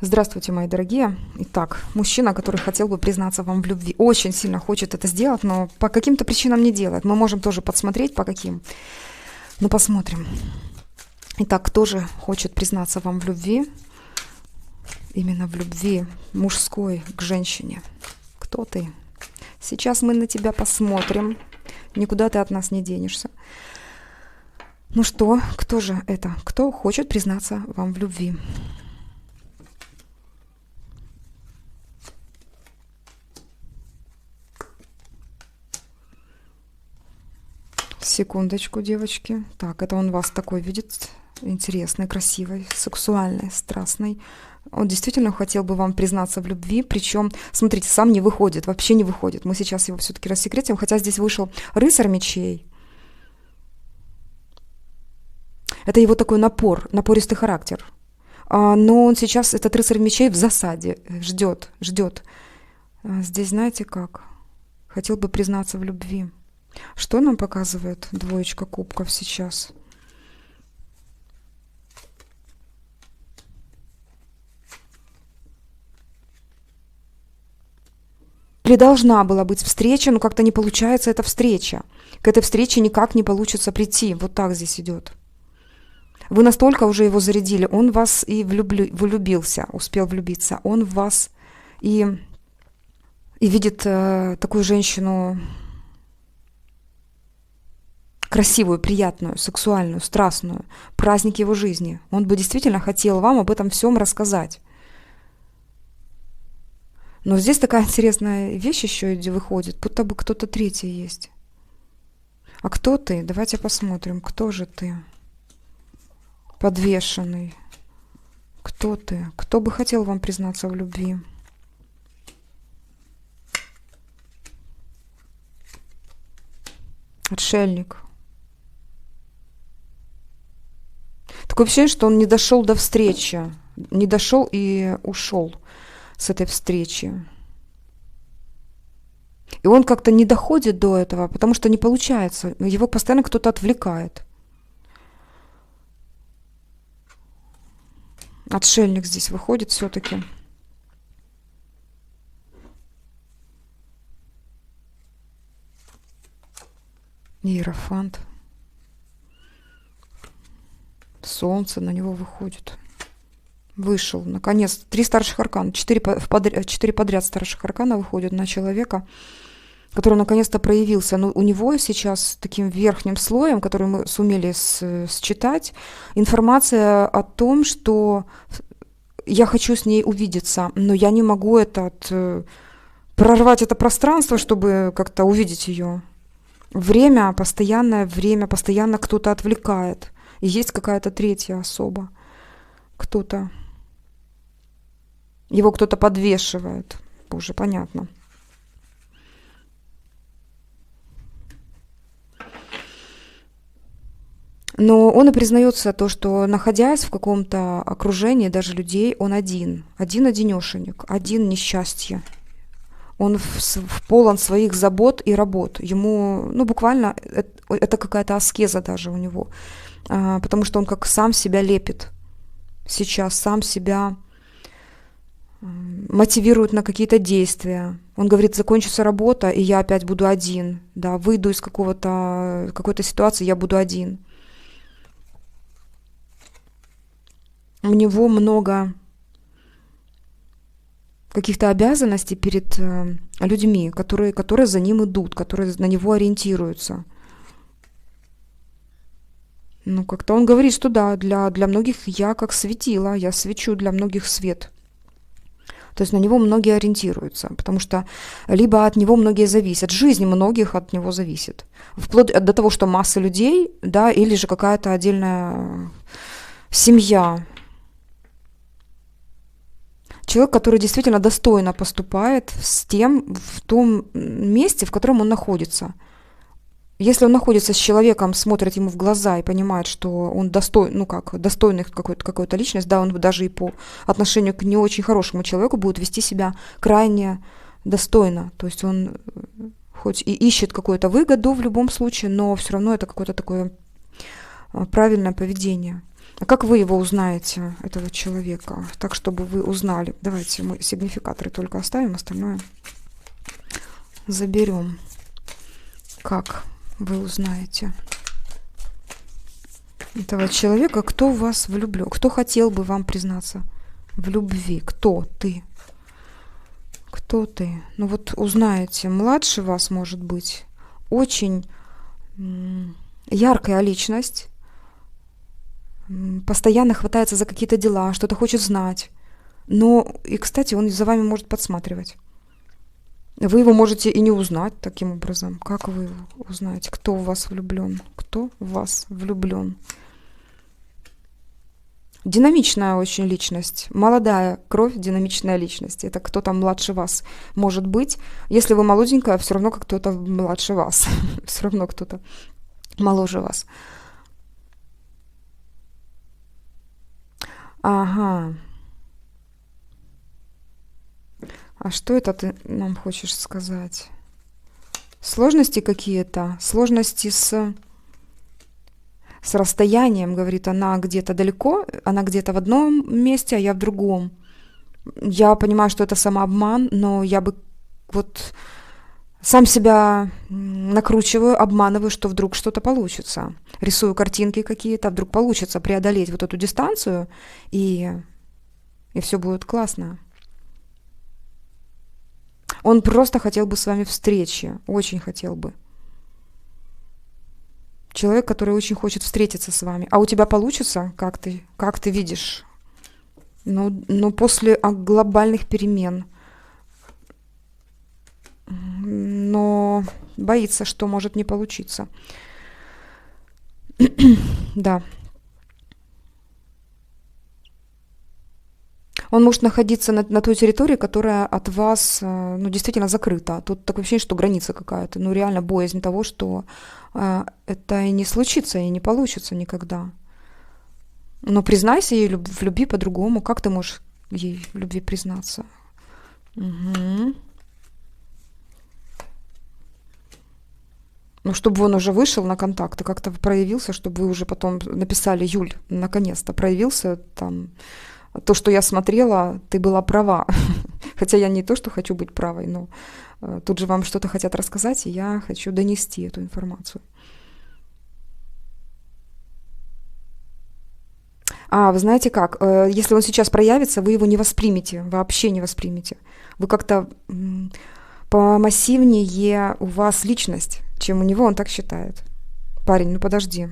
Здравствуйте, мои дорогие. Итак, мужчина, который хотел бы признаться вам в любви, очень сильно хочет это сделать, но по каким-то причинам не делает. Мы можем тоже подсмотреть, по каким. Но посмотрим. Итак, кто же хочет признаться вам в любви? Именно в любви мужской к женщине. Кто ты? Сейчас мы на тебя посмотрим. Никуда ты от нас не денешься. Ну что, кто же это? Кто хочет признаться вам в любви? Секундочку, девочки. Так, это он вас такой видит, интересный, красивый, сексуальный, страстный. Он действительно хотел бы вам признаться в любви, причем, смотрите, сам не выходит, вообще не выходит. Мы сейчас его все-таки рассекретим, хотя здесь вышел рыцарь мечей. Это его такой напористый характер. Но он сейчас, этот рыцарь мечей, в засаде, ждет. Здесь знаете как? Хотел бы признаться в любви. Что нам показывает двоечка кубков сейчас? Или должна была быть встреча, но как-то не получается эта встреча. К этой встрече никак не получится прийти. Вот так здесь идет. Вы настолько уже его зарядили, он в вас и влюбился, успел влюбиться. Он в вас и видит такую женщину красивую, приятную, сексуальную, страстную, праздник его жизни. Он бы действительно хотел вам об этом всем рассказать. Но здесь такая интересная вещь еще выходит, будто бы кто-то третий есть. А кто ты? Давайте посмотрим, кто же ты? Подвешенный. Кто ты? Кто бы хотел вам признаться в любви? Отшельник. Такое ощущение, что он не дошел до встречи. Не дошел и ушел с этой встречи. И он как-то не доходит до этого, потому что не получается. Его постоянно кто-то отвлекает. Отшельник здесь выходит все-таки. Иерофант. Солнце на него выходит. Вышел, наконец. 3 старших аркана. 4 подряд старших аркана выходят на человека, который наконец-то проявился. Но у него сейчас таким верхним слоем, который мы сумели считать, информация о том, что я хочу с ней увидеться, но я не могу прорвать это пространство, чтобы как-то увидеть ее. Время, постоянно кто-то отвлекает. И есть какая-то третья особа. Его кто-то подвешивает. Уже понятно. Но он и признается то, что, находясь в каком-то окружении, даже людей, он один-одинешенек, один несчастье. Он полон своих забот и работ. Ему, буквально, это какая-то аскеза даже у него. Потому что он как сам себя лепит. Сейчас сам себя мотивирует на какие-то действия. Он говорит, закончится работа, и я опять буду один. Да, выйду из какой-то ситуации, я буду один. У него много каких-то обязанностей перед людьми, которые за ним идут, которые на него ориентируются. Как-то он говорит, что да, для многих я как светило, я свечу для многих свет. То есть на него многие ориентируются, потому что либо от него многие зависят, жизнь многих от него зависит. Вплоть до того, что масса людей, да, или же какая-то отдельная семья. Человек, который действительно достойно поступает в том месте, в котором он находится. Если он находится с человеком, смотрит ему в глаза и понимает, что он достойный какой-то личность, да, он даже и по отношению к не очень хорошему человеку будет вести себя крайне достойно. То есть он хоть и ищет какую-то выгоду в любом случае, но все равно это какое-то такое правильное поведение. А как вы его узнаете, этого человека? Так, чтобы вы узнали. Давайте мы сигнификаторы только оставим, остальное заберем. Как вы узнаете этого человека, кто в вас влюблен, кто хотел бы вам признаться в любви? Кто ты? Кто ты? Ну вот узнаете, младше вас может быть, очень яркая личность, постоянно хватается за какие-то дела, что-то хочет знать. Но, и, кстати, он за вами может подсматривать. Вы его можете и не узнать таким образом. Как вы узнаете, кто в вас влюблен? Кто в вас влюблен? Динамичная очень личность. Молодая кровь, динамичная личность. Это кто-то младше вас может быть. Если вы молоденькая, все равно как кто-то младше вас. Все равно кто-то моложе вас. Ага. А что это ты нам хочешь сказать? Сложности какие-то? Сложности с расстоянием, говорит, она где-то далеко, она где-то в одном месте, а я в другом. Я понимаю, что это самообман, но я бы вот сам себя накручиваю, обманываю, что вдруг что-то получится. Рисую картинки какие-то, вдруг получится преодолеть вот эту дистанцию, и все будет классно. Он просто хотел бы с вами встречи, очень хотел бы. Человек, который очень хочет встретиться с вами. А у тебя получится, как ты видишь? Ну, после глобальных перемен. Но боится, что может не получиться. Да. Он может находиться на той территории, которая от вас, ну, действительно закрыта. Тут такое ощущение, что граница какая-то. Ну, реально боязнь того, что это и не случится, и не получится никогда. Но признайся ей в любви по-другому. Как ты можешь ей в любви признаться? Угу. Ну, чтобы он уже вышел на контакт и как-то проявился, чтобы вы уже потом написали: Юль, наконец-то проявился там. То, что я смотрела, ты была права. Хотя я не то, что хочу быть правой, но тут же вам что-то хотят рассказать, и я хочу донести эту информацию. Вы знаете как? Если он сейчас проявится, вы его не воспримете, вообще не воспримете. Вы как-то помассивнее у вас личность, чем у него, он так считает. Парень, ну подожди.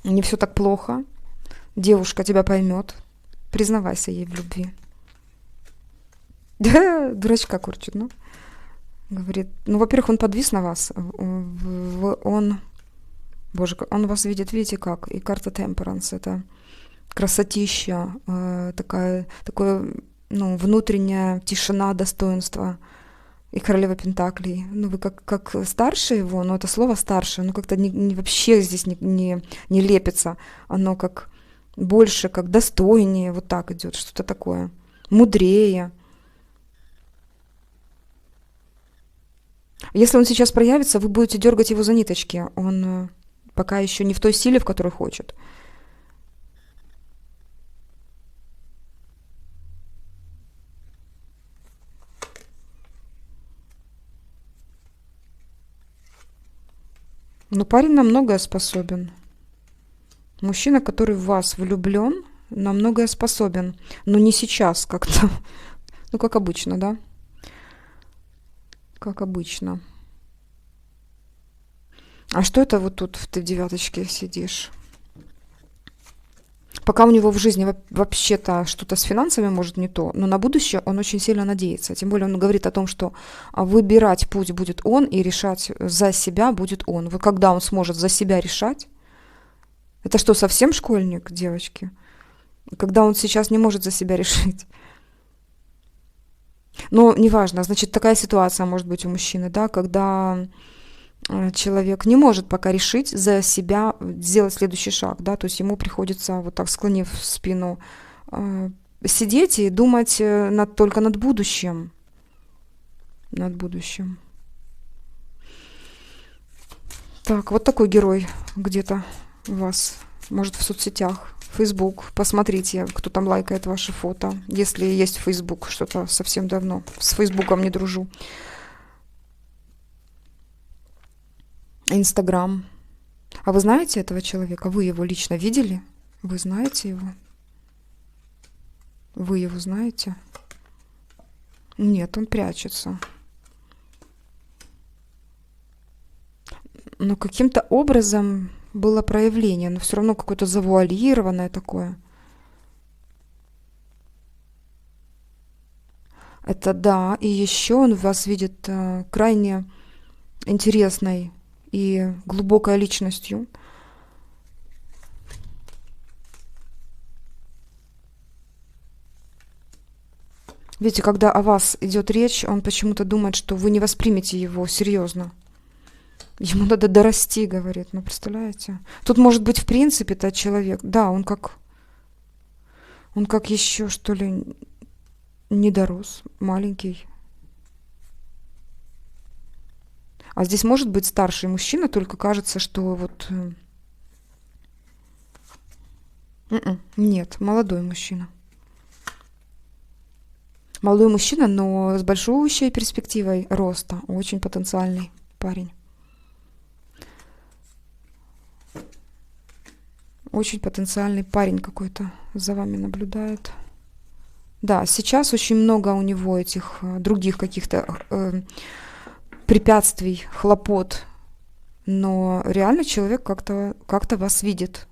Не все так плохо. Девушка тебя поймет. Признавайся ей в любви. Да, дурачка корчит, ну. Говорит, ну, во-первых, он подвис на вас. Он, боже, он вас видит, видите как? И карта Темперанс, это красотища, такое, ну, внутренняя тишина, достоинство. И королева Пентаклей. Ну, вы как старше его, но это слово старше, ну, как-то вообще здесь не лепится. Оно как больше, как достойнее, вот так идет, что-то такое. Мудрее. Если он сейчас проявится, вы будете дергать его за ниточки. Он пока еще не в той силе, в которой хочет. Но парень на многое способен. Мужчина, который в вас влюблен, на многое способен. Но не сейчас как-то. Ну, как обычно, да? Как обычно. А что это вот тут ты в девяточке сидишь? Пока у него в жизни вообще-то что-то с финансами может не то, но на будущее он очень сильно надеется. Тем более он говорит о том, что выбирать путь будет он и решать за себя будет он. Вот когда он сможет за себя решать, это что, совсем школьник, девочки? Когда он сейчас не может за себя решить. Но неважно, значит, такая ситуация может быть у мужчины, да, когда человек не может пока решить за себя сделать следующий шаг, да, то есть ему приходится вот так, склонив спину, сидеть и думать только над будущим. Над будущим. Так, вот такой герой где-то у вас может, в соцсетях, Facebook. Посмотрите, кто там лайкает ваши фото. Если есть Facebook, что-то совсем давно. С Фейсбуком не дружу. Инстаграм. А вы знаете этого человека? Вы его лично видели? Вы знаете его? Вы его знаете? Нет, он прячется. Но каким-то образом было проявление, но все равно какое-то завуалированное такое. Это да, и еще он вас видит крайне интересной и глубокой личностью. Видите, когда о вас идет речь, он почему-то думает, что вы не воспримете его серьезно. Ему надо дорасти, говорит. Ну, представляете? Тут может быть, в принципе, этот человек. Да, он как еще, что ли, не дорос, маленький. А здесь может быть старший мужчина, только кажется, что вот... Нет, молодой мужчина. Молодой мужчина, но с большущей перспективой роста. Очень потенциальный парень. Очень потенциальный парень какой-то за вами наблюдает. Да, сейчас очень много у него этих других каких-то препятствий, хлопот. Но реально человек как-то вас видит.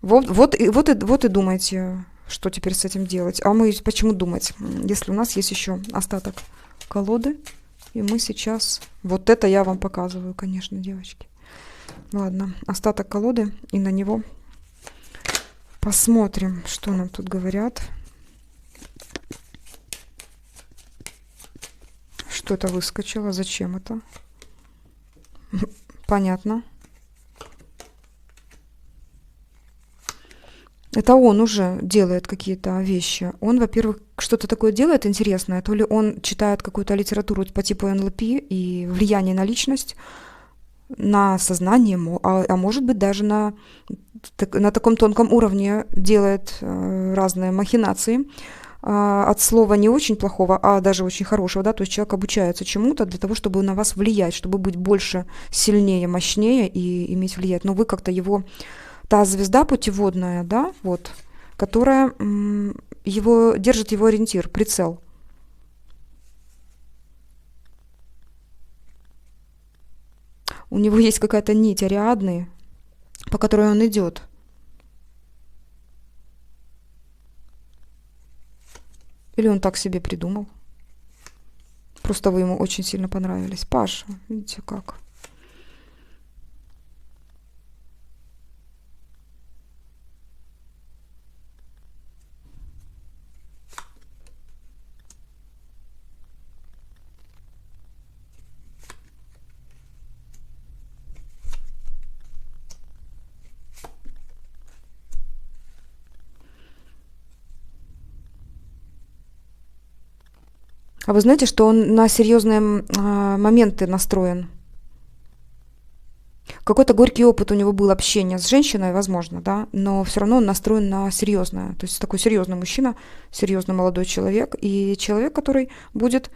Вот и думайте, что теперь с этим делать. А мы почему думать, если у нас есть еще остаток колоды, и мы сейчас... Вот это я вам показываю, конечно, девочки. Ладно, остаток колоды, и на него посмотрим, что нам тут говорят. Что это выскочило, зачем это? Понятно. Это он уже делает какие-то вещи. Он, во-первых, что-то такое делает интересное. То ли он читает какую-то литературу по типу НЛП и влияние на личность, на сознание, а может быть даже на таком тонком уровне делает разные махинации. От слова не очень плохого, а даже очень хорошего, да, то есть человек обучается чему-то для того, чтобы на вас влиять, чтобы быть больше, сильнее, мощнее и иметь влиять. Но вы как-то его, та звезда путеводная, да, вот, которая держит его ориентир, прицел. У него есть какая-то нить Ариадны, по которой он идет. Или он так себе придумал. Просто вы ему очень сильно понравились. Паша, видите как. А вы знаете, что он на серьезные моменты настроен? Какой-то горький опыт у него был общения с женщиной, возможно, да, но все равно он настроен на серьезное. То есть такой серьезный мужчина, серьезный молодой человек, и человек, который будет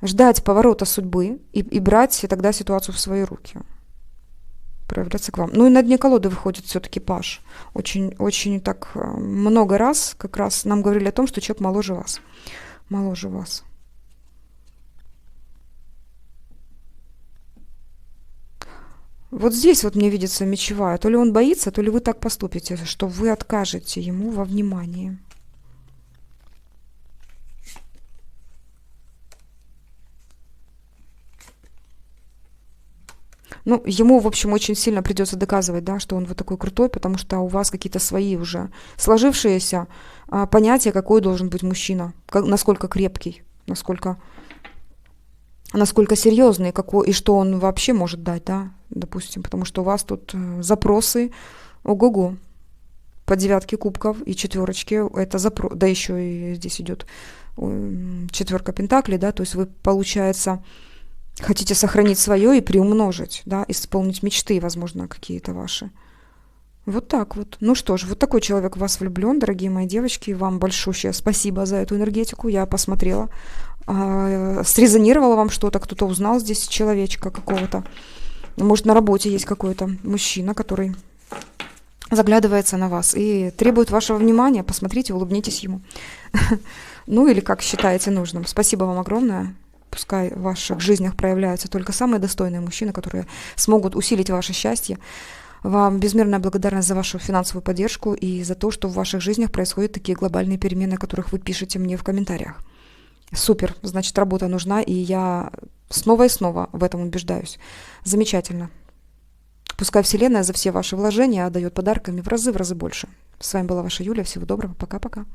ждать поворота судьбы и брать тогда ситуацию в свои руки, проявляться к вам. Ну и на дне колоды выходит все-таки Паш. Очень, очень так много раз как раз нам говорили о том, что человек моложе вас. Моложе вас. Вот здесь вот мне видится мечевая. То ли он боится, то ли вы так поступите, что вы откажете ему во внимании. Ну, ему, в общем, очень сильно придется доказывать, да, что он вот такой крутой, потому что у вас какие-то свои уже сложившиеся понятия, какой должен быть мужчина, насколько крепкий, насколько серьезный, и что он вообще может дать, да, допустим, потому что у вас тут запросы, ого-го, по 9 кубков и 4, это запрос, да еще и здесь идет 4 пентаклей, да, то есть вы, получается, Хотите сохранить свое и приумножить, да, исполнить мечты, возможно, какие-то ваши. Вот так вот. Ну что ж, вот такой человек в вас влюблен, дорогие мои девочки. Вам большущее спасибо за эту энергетику. Я посмотрела, срезонировало вам что-то, кто-то узнал здесь человечка какого-то. Может, на работе есть какой-то мужчина, который заглядывается на вас и требует вашего внимания. Посмотрите, улыбнитесь ему. Ну или как считаете нужным. Спасибо вам огромное. Пускай в ваших жизнях проявляются только самые достойные мужчины, которые смогут усилить ваше счастье. Вам безмерная благодарность за вашу финансовую поддержку и за то, что в ваших жизнях происходят такие глобальные перемены, о которых вы пишете мне в комментариях. Супер, значит, работа нужна, и я снова и снова в этом убеждаюсь. Замечательно. Пускай Вселенная за все ваши вложения отдает подарками в разы больше. С вами была ваша Юля. Всего доброго. Пока-пока.